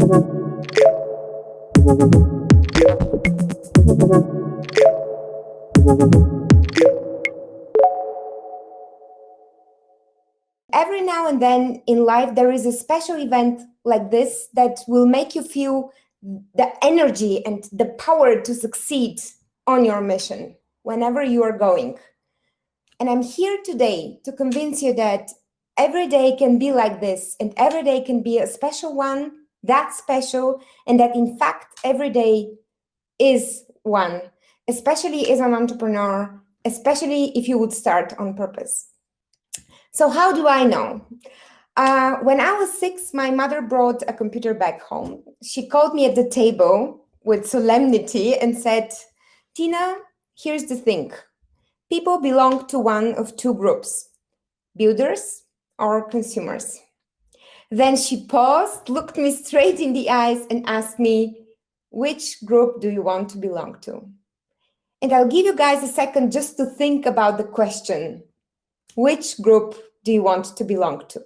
Every now and then in life, there is a special event like this that will make you feel the energy and the power to succeed on your mission whenever you are going. And I'm here today to convince you that every day can be like this, and every day can be a special one, that special, and that in fact, every day is one, especially as an entrepreneur, especially if you would start on purpose. So how do I know? When I was 6, my mother brought a computer back home. She called me at the table with solemnity and said, "Tina, here's the thing. People belong to one of two groups, builders or consumers." Then she paused, looked me straight in the eyes and asked me, "Which group do you want to belong to?" And I'll give you guys a second just to think about the question. Which group do you want to belong to?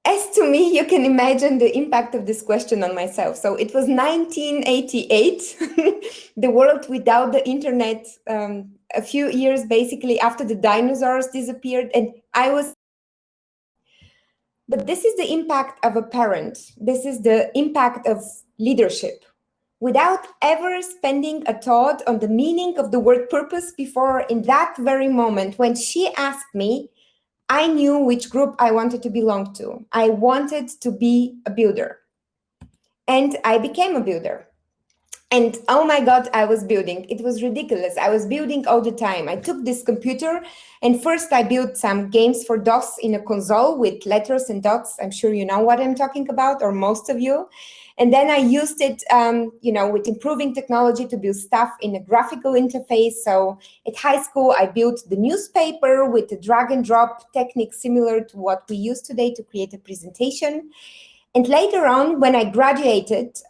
As to me, you can imagine the impact of this question on myself. So it was 1988, the world without the internet, a few years basically after the dinosaurs disappeared, and I was. But this is the impact of a parent. This is the impact of leadership. Without ever spending a thought on the meaning of the word purpose before, in that very moment when she asked me, I knew which group I wanted to belong to. I wanted to be a builder. And I became a builder. And oh my God, I was building. It was ridiculous. I was building all the time. I took this computer and first I built some games for DOS in a console with letters and dots. I'm sure you know what I'm talking about, or most of you. And then I used it, with improving technology to build stuff in a graphical interface. So at high school, I built the newspaper with a drag and drop technique similar to what we use today to create a presentation. And later on, when I graduated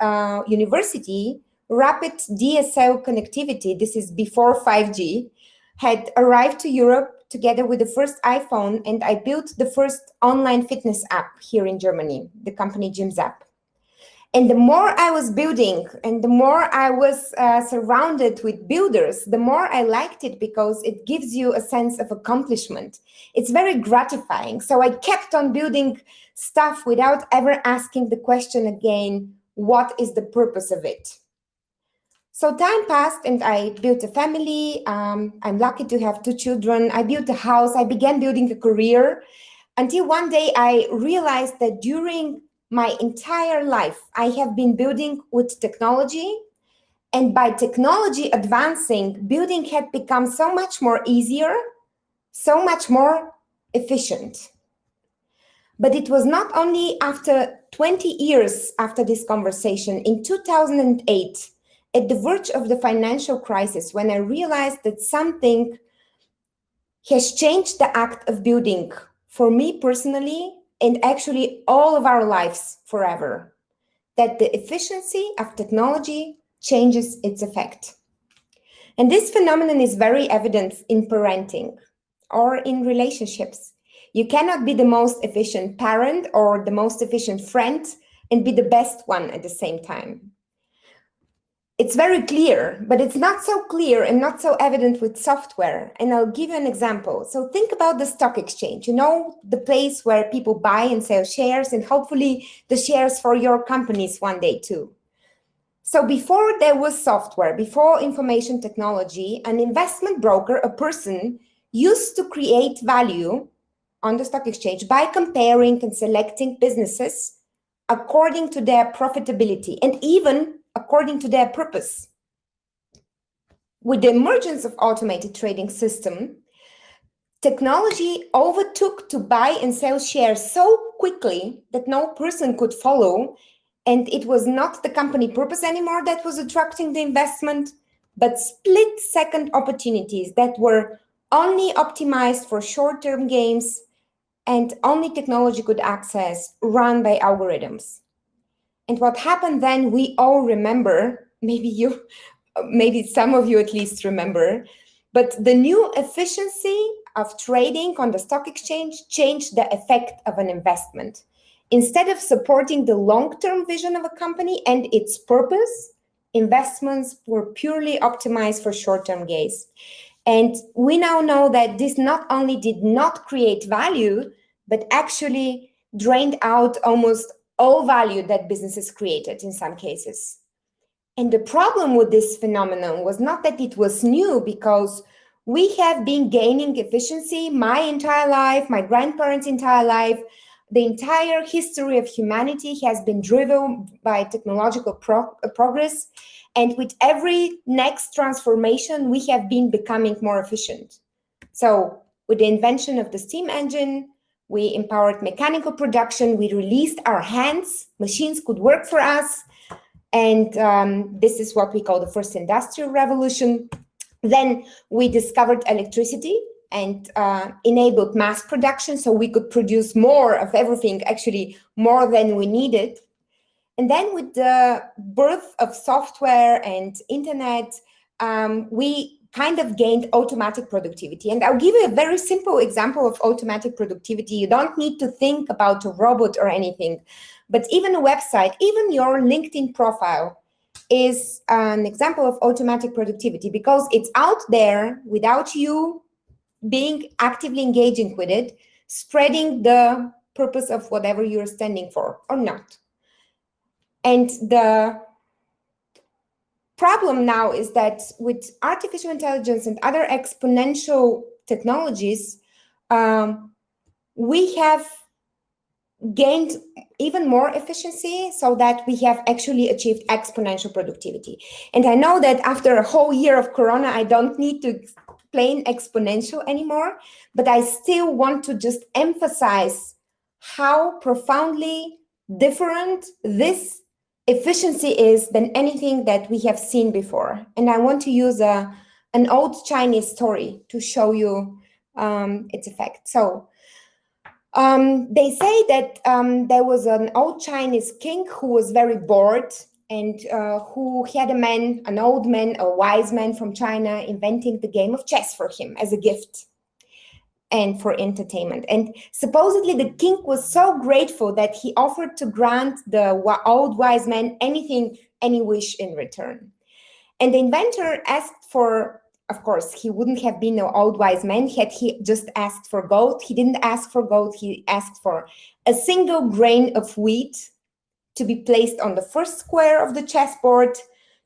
university, rapid DSL connectivity, this is before 5G, had arrived to Europe together with the first iPhone, and I built the first online fitness app here in Germany, the company GymZap. And the more I was building and the more I was surrounded with builders, the more I liked it because it gives you a sense of accomplishment. It's very gratifying. So I kept on building stuff without ever asking the question again, what is the purpose of it? So time passed and I built a family. I'm lucky to have 2 children. I built a house. I began building a career until one day I realized that during my entire life, I have been building with technology, and by technology advancing, building had become so much more easier, so much more efficient. But it was not only after 20 years after this conversation, in 2008, at the verge of the financial crisis, when I realized that something has changed the act of building for me personally, and actually all of our lives forever, that the efficiency of technology changes its effect. And this phenomenon is very evident in parenting or in relationships. You cannot be the most efficient parent or the most efficient friend and be the best one at the same time. It's very clear, but it's not so clear and not so evident with software. And I'll give you an example. So think about the stock exchange, the place where people buy and sell shares, and hopefully the shares for your companies one day too. So before there was software, before information technology, an investment broker, a person, used to create value on the stock exchange by comparing and selecting businesses according to their profitability and even according to their purpose. With the emergence of automated trading system, technology overtook to buy and sell shares so quickly that no person could follow, and it was not the company purpose anymore that was attracting the investment, but split-second opportunities that were only optimized for short-term gains and only technology could access, run by algorithms. And what happened then, we all remember, maybe some of you at least remember, but the new efficiency of trading on the stock exchange changed the effect of an investment. Instead of supporting the long-term vision of a company and its purpose, investments were purely optimized for short-term gains. And we now know that this not only did not create value, but actually drained out almost all value that businesses created in some cases. And the problem with this phenomenon was not that it was new, because we have been gaining efficiency my entire life, my grandparents' entire life. The entire history of humanity has been driven by technological progress. And with every next transformation, we have been becoming more efficient. So with the invention of the steam engine, we empowered mechanical production, we released our hands, machines could work for us. And this is what we call the first industrial revolution. Then we discovered electricity and enabled mass production, so we could produce more of everything, actually more than we needed. And then with the birth of software and internet, we kind of gained automatic productivity. And I'll give you a very simple example of automatic productivity. You don't need to think about a robot or anything, but even a website, even your LinkedIn profile is an example of automatic productivity, because it's out there without you being actively engaging with it, spreading the purpose of whatever you're standing for or not. And the problem now is that with artificial intelligence and other exponential technologies, we have gained even more efficiency, so that we have actually achieved exponential productivity. And I know that after a whole year of Corona, I don't need to explain exponential anymore, but I still want to just emphasize how profoundly different this efficiency is than anything that we have seen before. And I want to use an old Chinese story to show you its effect. So they say that there was an old Chinese king who was very bored, and who had an old man, a wise man from China, inventing the game of chess for him as a gift and for entertainment. And supposedly the king was so grateful that he offered to grant the old wise man anything, any wish in return. And the inventor asked for, of course, he wouldn't have been an old wise man had he just asked for gold. He didn't ask for gold, he asked for a single grain of wheat to be placed on the first square of the chessboard,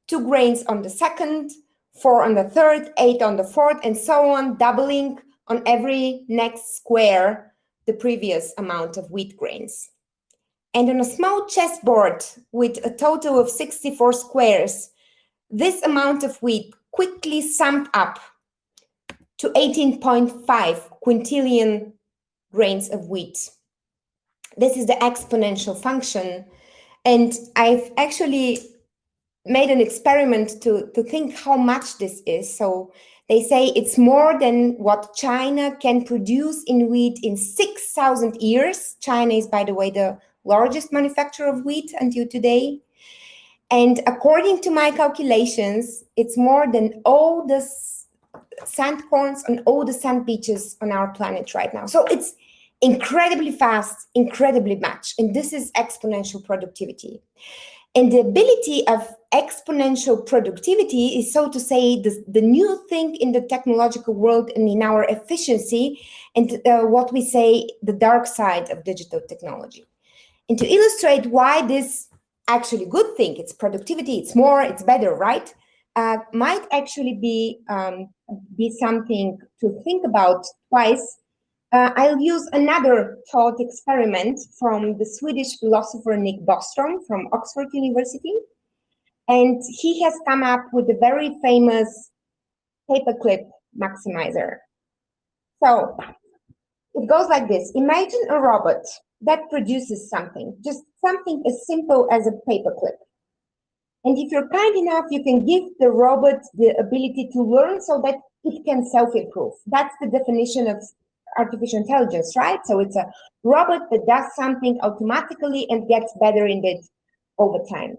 2 grains on the second, 4 on the third, 8 on the fourth, and so on, doubling on every next square the previous amount of wheat grains. And on a small chessboard with a total of 64 squares, this amount of wheat quickly summed up to 18.5 quintillion grains of wheat. This is the exponential function. And I've actually made an experiment to think how much this is. So they say it's more than what China can produce in wheat in 6,000 years. China is, by the way, the largest manufacturer of wheat until today. And according to my calculations, it's more than all the sand corns on all the sand beaches on our planet right now. So it's incredibly fast, incredibly much. And this is exponential productivity. And the ability of exponential productivity is, so to say, the new thing in the technological world and in our efficiency, and what we say the dark side of digital technology. And to illustrate why this actually good thing, it's productivity, it's more, it's better, right? Might actually be something to think about twice. I'll use another thought experiment from the Swedish philosopher Nick Bostrom from Oxford University. And he has come up with a very famous paperclip maximizer. So it goes like this. Imagine a robot that produces something, just something as simple as a paperclip. And if you're kind enough, you can give the robot the ability to learn so that it can self-improve. That's the definition of artificial intelligence, right? So it's a robot that does something automatically and gets better in it over time.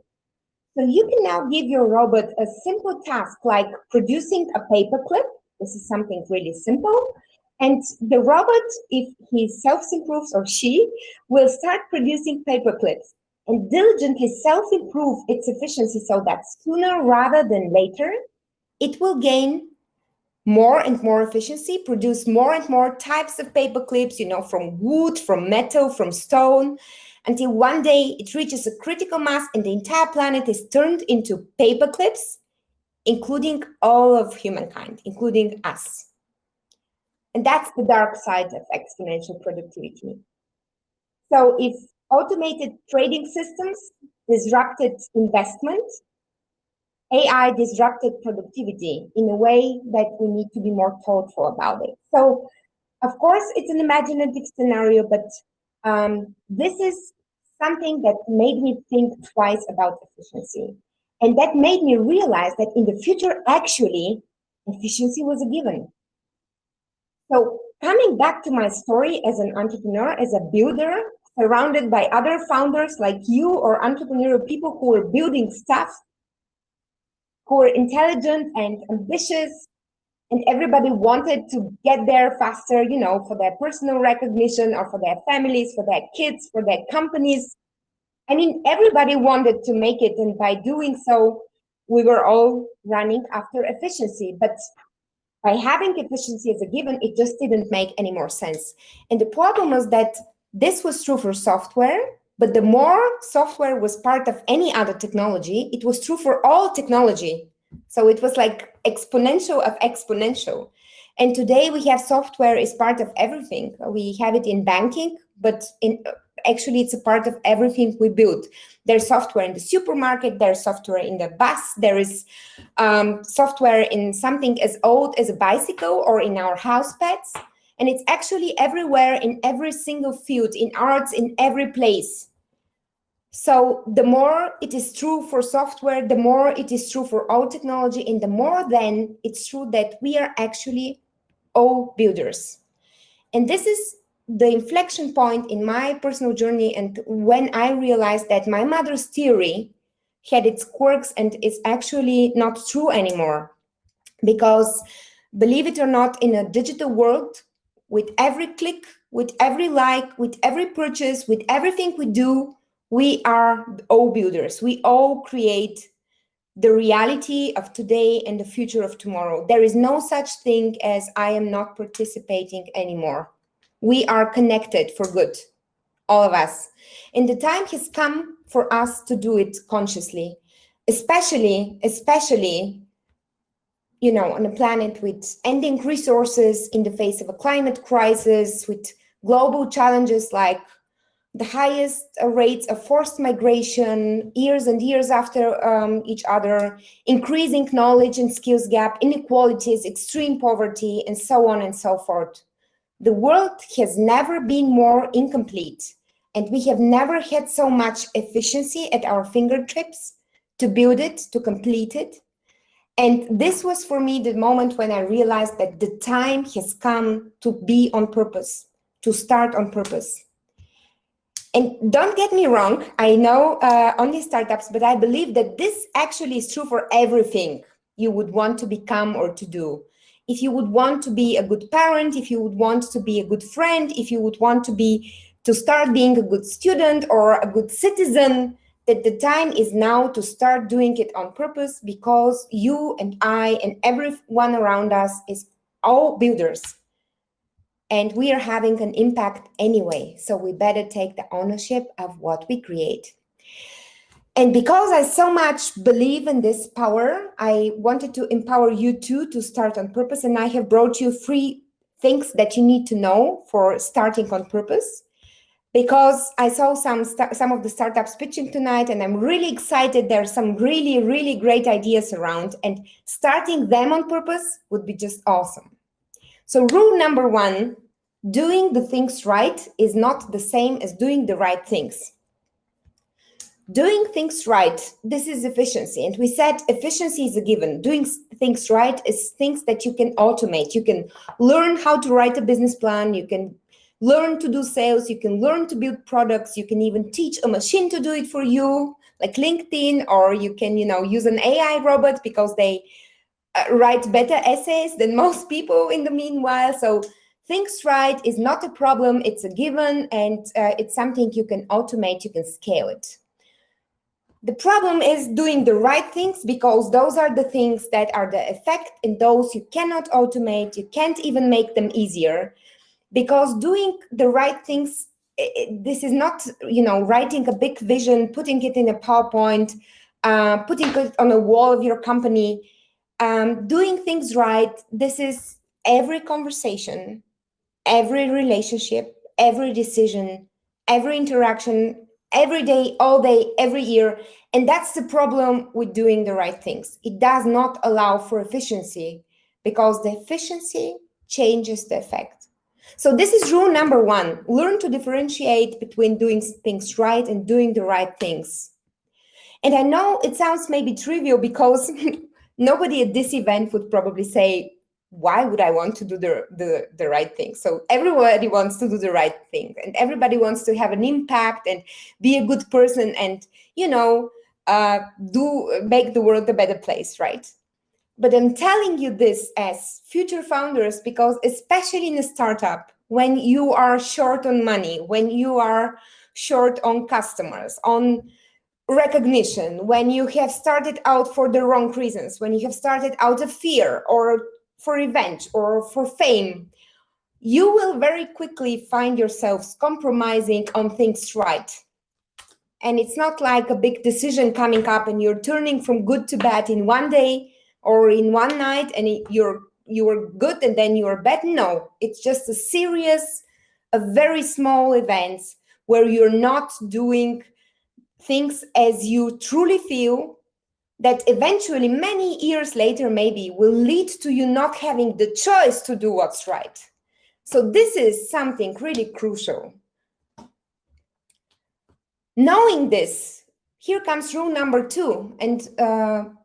So you can now give your robot a simple task like producing a paperclip. This is something really simple. And the robot, if he self-improves or she, will start producing paper clips and diligently self-improve its efficiency so that sooner rather than later, it will gain more and more efficiency, produce more and more types of paper clips, from wood, from metal, from stone, until one day it reaches a critical mass and the entire planet is turned into paper clips, including all of humankind, including us. And that's the dark side of exponential productivity. So if automated trading systems disrupted investment, AI disrupted productivity in a way that we need to be more thoughtful about it. So, of course, it's an imaginative scenario, but this is something that made me think twice about efficiency. And that made me realize that in the future, actually, efficiency was a given. So coming back to my story as an entrepreneur, as a builder, surrounded by other founders like you or entrepreneurial people who are building stuff, who are intelligent and ambitious, and everybody wanted to get there faster, for their personal recognition or for their families, for their kids, for their companies. I mean, everybody wanted to make it, and by doing so, we were all running after efficiency. But by having efficiency as a given, it just didn't make any more sense. And the problem was that this was true for software, but the more software was part of any other technology, it was true for all technology. So it was like exponential of exponential. And today we have software is part of everything. We have it in banking, but actually it's a part of everything we build. There's software in the supermarket, there's software in the bus, there is software in something as old as a bicycle or in our house pets. And it's actually everywhere in every single field, in arts, in every place. So the more it is true for software, the more it is true for all technology, and the more then it's true that we are actually all builders. And this is the inflection point in my personal journey, and when I realized that my mother's theory had its quirks and is actually not true anymore. Because believe it or not, in a digital world, with every click, with every like, with every purchase, with everything we do, we are all builders. We all create the reality of today and the future of tomorrow. There is no such thing as I am not participating anymore. We are connected for good, all of us. And the time has come for us to do it consciously, especially, on a planet with ending resources in the face of a climate crisis, with global challenges like the highest rates of forced migration, years and years after each other, increasing knowledge and skills gap, inequalities, extreme poverty, and so on and so forth. The world has never been more incomplete, and we have never had so much efficiency at our fingertips to build it, to complete it. And this was for me the moment when I realized that the time has come to be on purpose, to start on purpose. And don't get me wrong, I know only startups, but I believe that this actually is true for everything you would want to become or to do. If you would want to be a good parent, if you would want to be a good friend, if you would want to start being a good student or a good citizen, that the time is now to start doing it on purpose, because you and I and everyone around us is all builders. And we are having an impact anyway, so we better take the ownership of what we create. And because I so much believe in this power, I wanted to empower you too to start on purpose. And I have brought you 3 things that you need to know for starting on purpose. Because I saw some of the startups pitching tonight, and I'm really excited. There are some really, really great ideas around, and starting them on purpose would be just awesome. So rule number 1, doing the things right is not the same as doing the right things. Doing things right, this is efficiency. And we said efficiency is a given. Doing things right is things that you can automate. You can learn how to write a business plan. You can learn to do sales. You can learn to build products. You can even teach a machine to do it for you, like LinkedIn, or you can, use an AI robot because they write better essays than most people in the meanwhile. So things right is not a problem, it's a given, and it's something you can automate, you can scale it. The problem is doing the right things, because those are the things that are the effect, and those you cannot automate, you can't even make them easier, because doing the right things, this is not, writing a big vision, putting it in a PowerPoint, putting it on a wall of your company. Doing things right, this is every conversation, every relationship, every decision, every interaction, every day, all day, every year. And that's the problem with doing the right things. It does not allow for efficiency, because the efficiency changes the effect. So this is rule number 1. Learn to differentiate between doing things right and doing the right things. And I know it sounds maybe trivial, because nobody at this event would probably say, why would I want to do the right thing? So everybody wants to do the right thing, and everybody wants to have an impact and be a good person and, make the world a better place, right? But I'm telling you this as future founders, because especially in a startup, when you are short on money, when you are short on customers, on recognition, when you have started out for the wrong reasons, when you have started out of fear or for revenge or for fame, you will very quickly find yourselves compromising on things right. And it's not like a big decision coming up and you're turning from good to bad in one day or in one night, and you were good and then you are bad. No, it's just a series of very small events where you're not doing things as you truly feel, that eventually, many years later, maybe will lead to you not having the choice to do what's right. So this is something really crucial. Knowing this, here comes rule number 2. And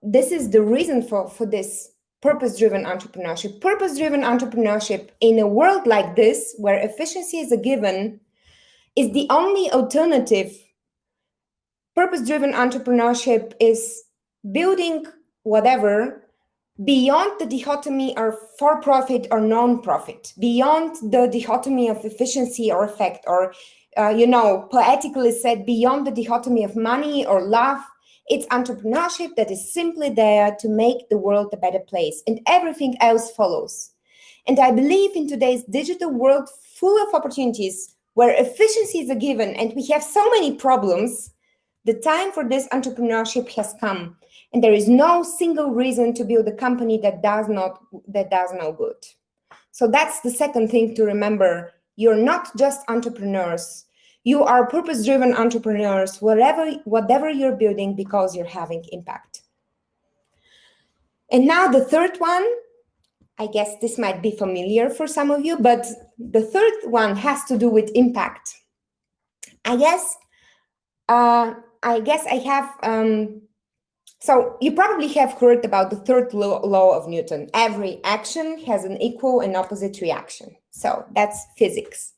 this is the reason for this purpose-driven entrepreneurship. Purpose-driven entrepreneurship in a world like this, where efficiency is a given, is the only alternative. Purpose-driven entrepreneurship is building whatever beyond the dichotomy of for-profit or non-profit, beyond the dichotomy of efficiency or effect, or, poetically said, beyond the dichotomy of money or love. It's entrepreneurship that is simply there to make the world a better place, and everything else follows. And I believe in today's digital world full of opportunities, where efficiency is a given and we have so many problems, the time for this entrepreneurship has come, and there is no single reason to build a company that does no good. So that's the second thing to remember. You're not just entrepreneurs. You are purpose-driven entrepreneurs, whatever you're building, because you're having impact. And now the third one, I guess this might be familiar for some of you, but the third one has to do with impact. I guess I have, so you probably have heard about the third law of Newton. Every action has an equal and opposite reaction. So that's physics.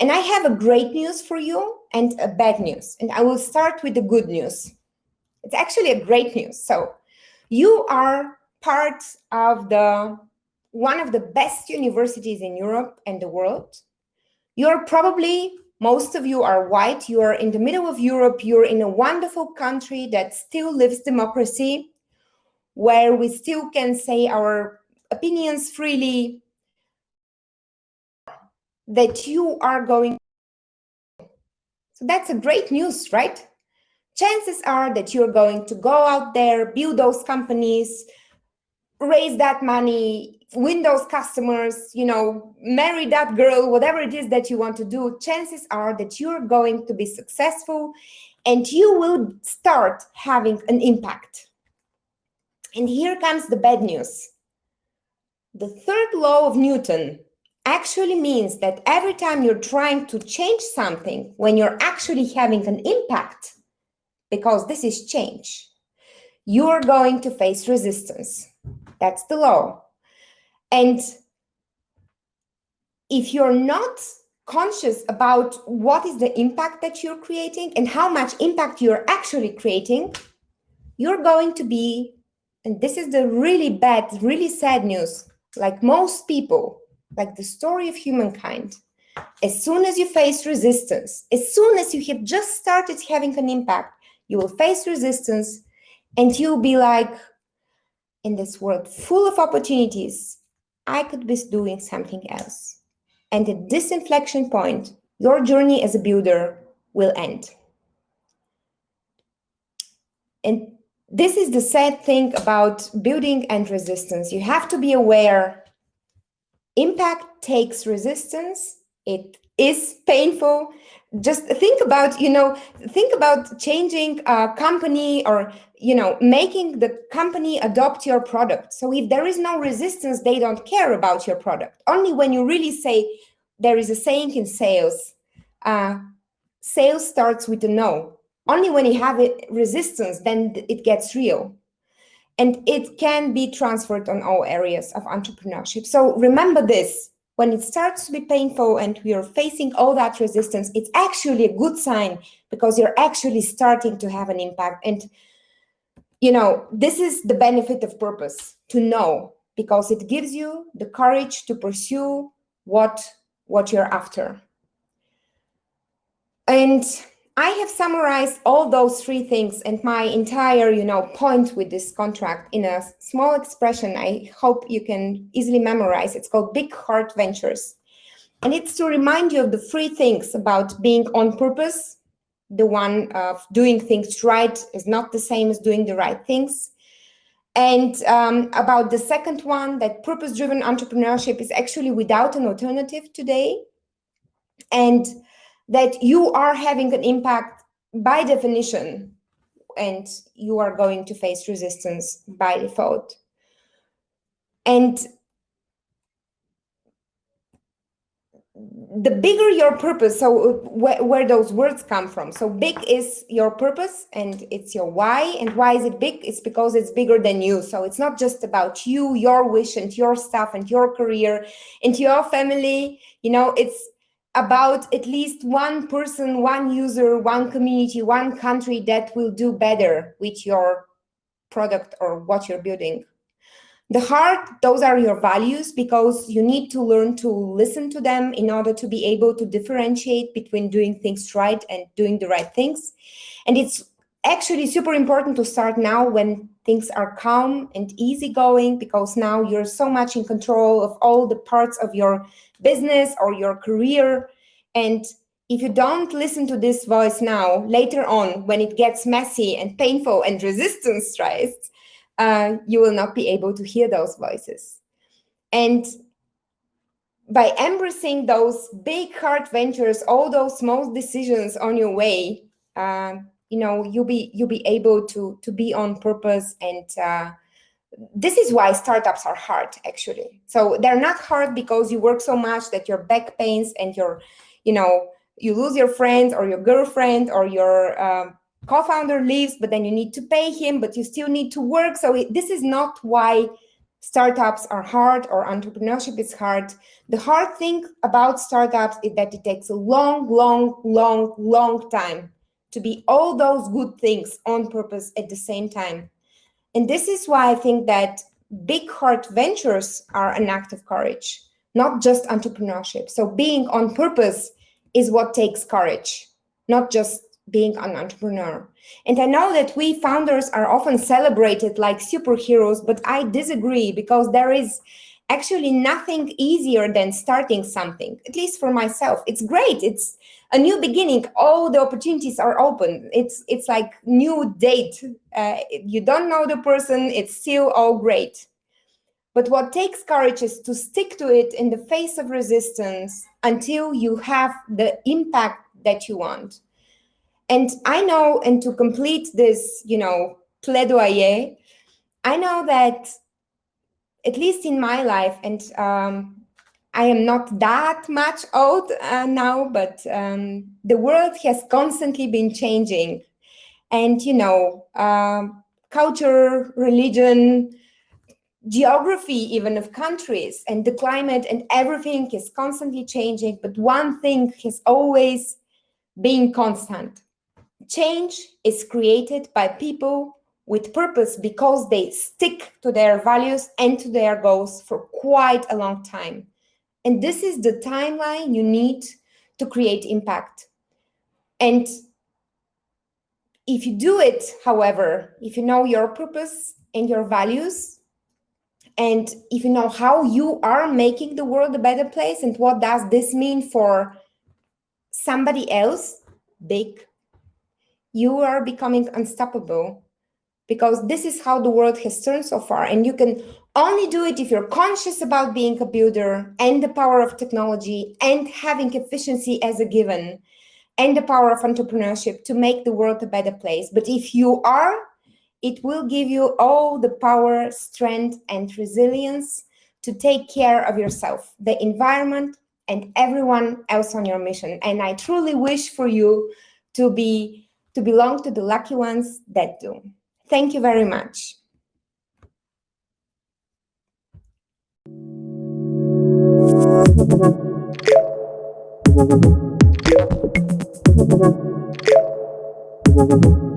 And I have a great news for you and a bad news. And I will start with the good news. It's actually a great news. So you are part of one of the best universities in Europe and the world. You're probably, most of you are white, you are in the middle of Europe, you're in a wonderful country that still lives democracy, where we still can say our opinions freely, that you are going. So that's a great news, right? Chances are that you're going to go out there, build those companies, raise that money, win those customers, marry that girl, whatever it is that you want to do. Chances are that you're going to be successful and you will start having an impact. And here comes the bad news. The third law of Newton actually means that every time you're trying to change something, when you're actually having an impact, because this is change, you're going to face resistance. That's the law. And if you're not conscious about what is the impact that you're creating and how much impact you're actually creating, you're going to be, and this is the really bad, really sad news, like most people, like the story of humankind. As soon as you face resistance, as soon as you have just started having an impact, you will face resistance and you'll be like, in this world full of opportunities, I could be doing something else. And at this inflection point, your journey as a builder will end. And this is the sad thing about building and resistance. You have to be aware, impact takes resistance. It is painful. Just think about, changing a company or, making the company adopt your product. So if there is no resistance, they don't care about your product. Only when you really say, there is a saying in sales, sales starts with a no. Only when you have resistance, then it gets real. And it can be transferred on all areas of entrepreneurship. So remember this, when it starts to be painful and we are facing all that resistance, it's actually a good sign because you're actually starting to have an impact. And, this is the benefit of purpose, to know, because it gives you the courage to pursue what you're after. And I have summarized all those three things and my entire, point with this contract in a small expression I hope you can easily memorize. It's called Big Heart Ventures. And it's to remind you of the three things about being on purpose. The one of doing things right is not the same as doing the right things. And about the second one, that purpose-driven entrepreneurship is actually without an alternative today. And that you are having an impact by definition, and you are going to face resistance by default. And the bigger your purpose, so where those words come from. So big is your purpose and it's your why. And why is it big? It's because it's bigger than you. So it's not just about you, your wish and your stuff and your career and your family. It's about at least one person, one user, one community, one country that will do better with your product or what you're building. The heart, those are your values, because you need to learn to listen to them in order to be able to differentiate between doing things right and doing the right things. And it's actually super important to start now when things are calm and easygoing, because now you're so much in control of all the parts of your business or your career. And if you don't listen to this voice now, later on, when it gets messy and painful and resistance strikes, you will not be able to hear those voices. And by embracing those big heart ventures, all those small decisions on your way, you'll be able to be on purpose. And this is why startups are hard, actually. So they're not hard because you work so much that your back pains and you lose your friend or your girlfriend or your co-founder leaves, but then you need to pay him, but you still need to work. So this is not why startups are hard or entrepreneurship is hard. The hard thing about startups is that it takes a long, long, long, long time to be all those good things on purpose at the same time. And this is why I think that big heart ventures are an act of courage, not just entrepreneurship. So being on purpose is what takes courage, not just being an entrepreneur. And I know that we founders are often celebrated like superheroes, but I disagree, because there is actually nothing easier than starting something, at least for myself. It's great. It's a new beginning. All the opportunities are open. It's like new date. You don't know the person. It's still all great. But what takes courage is to stick to it in the face of resistance until you have the impact that you want. And I know, and to complete this, plaidoyer, I know that, at least in my life, and I am not that much old now, but the world has constantly been changing. And, culture, religion, geography even of countries, and the climate and everything is constantly changing. But one thing has always been constant. Change is created by people with purpose because they stick to their values and to their goals for quite a long time. And this is the timeline you need to create impact. And if you do it, however, if you know your purpose and your values, and if you know how you are making the world a better place and what does this mean for somebody else, big, you are becoming unstoppable, because this is how the world has turned so far. And you can only do it if you're conscious about being a builder and the power of technology and having efficiency as a given and the power of entrepreneurship to make the world a better place. But if you are, it will give you all the power, strength, and resilience to take care of yourself, the environment, and everyone else on your mission. And I truly wish for you to belong to the lucky ones that do. Thank you very much. Thank you.